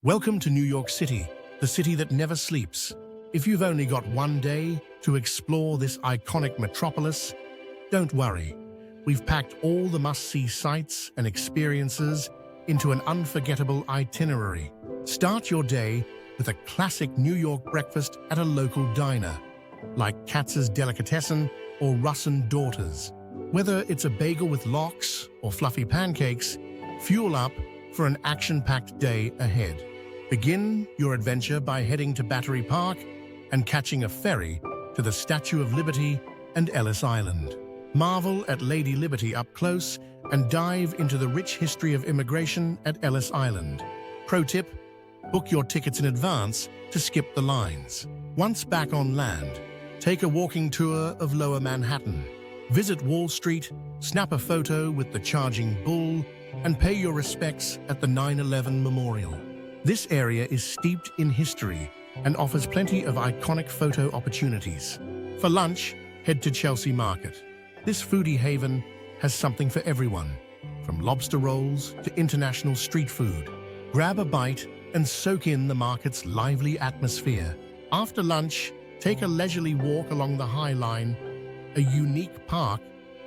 Welcome to New York City, the city that never sleeps. If you've only got one day to explore this iconic metropolis, don't worry. We've packed all the must-see sights and experiences into an unforgettable itinerary. Start your day with a classic New York breakfast at a local diner, like Katz's Delicatessen or Russ and Daughters. Whether it's a bagel with lox or fluffy pancakes, fuel up for an action-packed day ahead. Begin your adventure by heading to Battery Park and catching a ferry to the Statue of Liberty and Ellis Island. Marvel at Lady Liberty up close and dive into the rich history of immigration at Ellis Island. Pro tip: book your tickets in advance to skip the lines. Once back on land, take a walking tour of Lower Manhattan. Visit Wall Street, snap a photo with the Charging Bull, and pay your respects at the 9/11 Memorial. This area is steeped in history and offers plenty of iconic photo opportunities. For lunch, head to Chelsea Market. This foodie haven has something for everyone, from lobster rolls to international street food. Grab a bite and soak in the market's lively atmosphere. After lunch, take a leisurely walk along the High Line, a unique park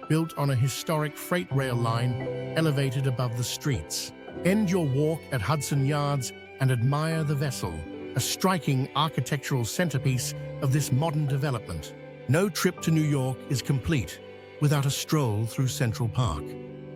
built on a historic freight rail line elevated above the streets. End your walk at Hudson Yards and admire the vessel, a striking architectural centerpiece of this modern development. No trip to New York is complete without a stroll through Central Park.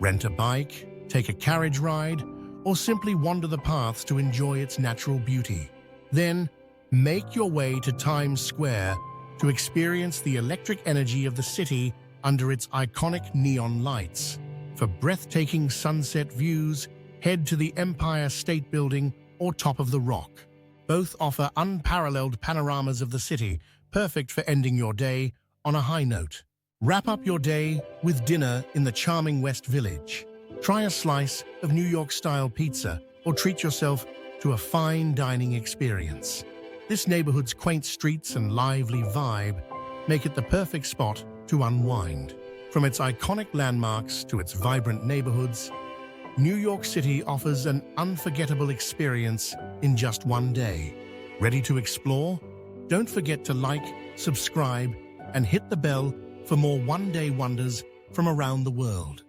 Rent a bike, take a carriage ride, or simply wander the paths to enjoy its natural beauty. Then, make your way to Times Square to experience the electric energy of the city under its iconic neon lights. For breathtaking sunset views, head to the Empire State Building or Top of the Rock. Both offer unparalleled panoramas of the city, perfect for ending your day on a high note. Wrap up your day with dinner in the charming West Village. Try a slice of New York-style pizza or treat yourself to a fine dining experience. This neighborhood's quaint streets and lively vibe make it the perfect spot to unwind. From its iconic landmarks to its vibrant neighborhoods, New York City offers an unforgettable experience in just one day. Ready to explore? Don't forget to like, subscribe, and hit the bell for more one-day wonders from around the world.